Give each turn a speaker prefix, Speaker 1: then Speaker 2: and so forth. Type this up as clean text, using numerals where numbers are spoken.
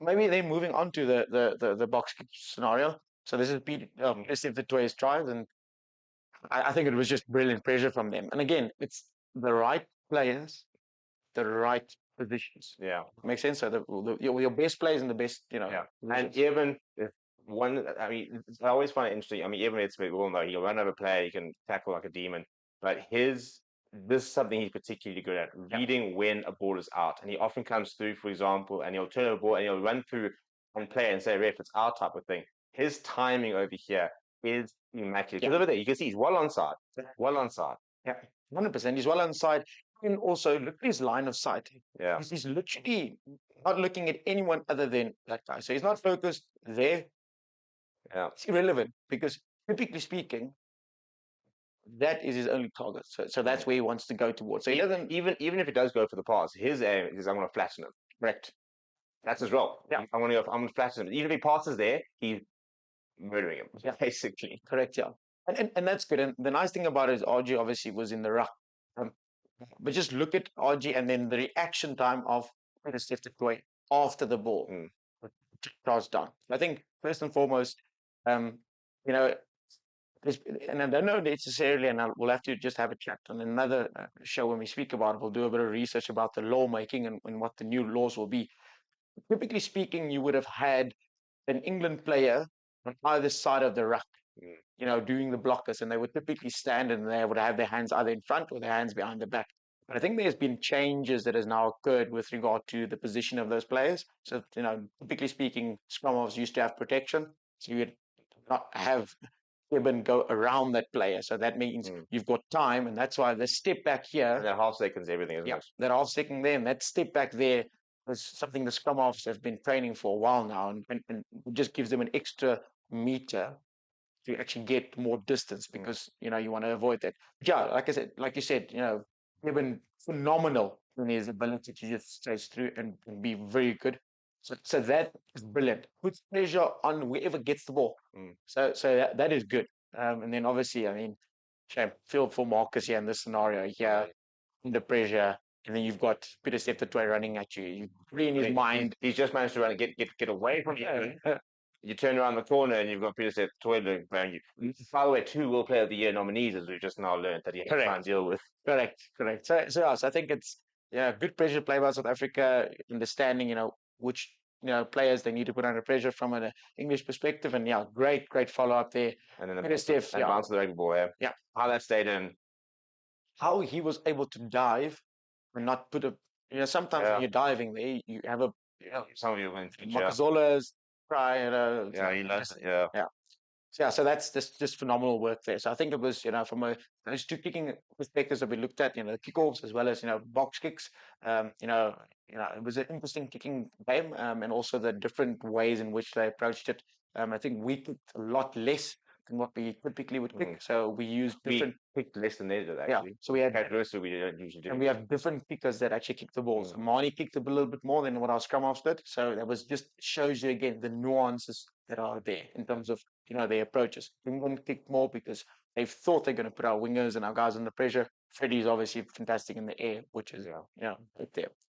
Speaker 1: maybe they're moving on to the box kick scenario. So this is Pete, Steve the Toys tries, and I think it was just brilliant pressure from them. And again, it's the right players, the right positions.
Speaker 2: Yeah.
Speaker 1: Makes sense. So your best players in the best,
Speaker 2: Yeah. And
Speaker 1: positions.
Speaker 2: even if one, I mean, I always find it interesting. I mean, Eben Etzebeth, we all know he'll run over a player, he can tackle like a demon, but this is something he's particularly good at,
Speaker 1: Yeah.
Speaker 2: reading when a ball is out. And he often comes through, for example, and he'll turn a ball and he'll run through and play and say, ref, it's our type of thing. His timing over here is immaculate. Because
Speaker 1: Yeah.
Speaker 2: over there, you can see he's well onside, well onside.
Speaker 1: Yeah, 100%. He's well inside. And also look at his line of sight.
Speaker 2: Yeah.
Speaker 1: He's literally not looking at anyone other than that guy. So he's not focused there.
Speaker 2: Yeah.
Speaker 1: It's irrelevant because typically speaking, that is his only target. So that's where he wants to go towards. So he doesn't
Speaker 2: Even if he does go for the pass, his aim is I'm going to flatten him.
Speaker 1: correct.
Speaker 2: That's his role.
Speaker 1: Yeah.
Speaker 2: I'm going to flatten him. Even if he passes there, he's murdering him.
Speaker 1: Yeah.
Speaker 2: Basically.
Speaker 1: Correct, yeah. And that's good. And the nice thing about it is RG obviously was in the ruck. But just look at RG and then the reaction time of Steph Toy after the ball charge down. I think first and foremost, um, you know, and I don't know necessarily, and we'll have to just have a chat on another show when we speak about it. We'll do a bit of research about the lawmaking and what the new laws will be. Typically speaking, you would have had an England player on either side of the ruck, doing the blockers, and they would typically stand and they would have their hands either in front or their hands behind the back. But I think there's been changes that has now occurred with regard to the position of those players. So, typically speaking, scrum halves used to have protection. So you'd not have Eben go around that player. So that means you've got time, and that's why the step back here.
Speaker 2: And that half second's everything, isn't it?
Speaker 1: That half second there, and that step back there is something the scrum halves have been training for a while now, and it just gives them an extra meter to actually get more distance because you want to avoid that. But yeah, like you said, they've been phenomenal in his ability to just chase through and be very good. So that is brilliant. Puts pressure on whoever gets the ball. So that is good. And then obviously, I mean, shame feel for Marcus here in this scenario here under pressure. And then you've got Peter Septetway running at you. You free in his mind.
Speaker 2: He's just managed to run and get away from you. You turn around the corner and you've got Peter Septetway around you. By the way, 2 World Player of the Year nominees, as we've just now learned that he has to try and deal with.
Speaker 1: Correct. So I think it's good pressure play by South Africa, understanding which players they need to put under pressure from an English perspective, and great follow up there.
Speaker 2: And then
Speaker 1: bounce
Speaker 2: the rugby ball. Yeah. How that stayed in.
Speaker 1: How he was able to dive and not put sometimes when you're diving there, you have a
Speaker 2: some of you went
Speaker 1: Makazola's cry.
Speaker 2: Yeah, he loves it. Yeah.
Speaker 1: So that's just phenomenal work there. So I think it was, from those two kicking perspectives that we looked at, the kickoffs as well as, box kicks. It was an interesting kicking game, and also the different ways in which they approached it. I think we kicked a lot less than what we typically would kick. So we used different.
Speaker 2: We kicked less than they did, actually.
Speaker 1: Yeah. So we had
Speaker 2: we don't usually do.
Speaker 1: And we have different kickers that actually kick the balls. Marnie kicked a little bit more than what our scrum halves did. So that was just shows you again the nuances that are there in terms of their approaches. England kicked more because they thought they're going to put our wingers and our guys under pressure. Freddie's obviously fantastic in the air, which is right there.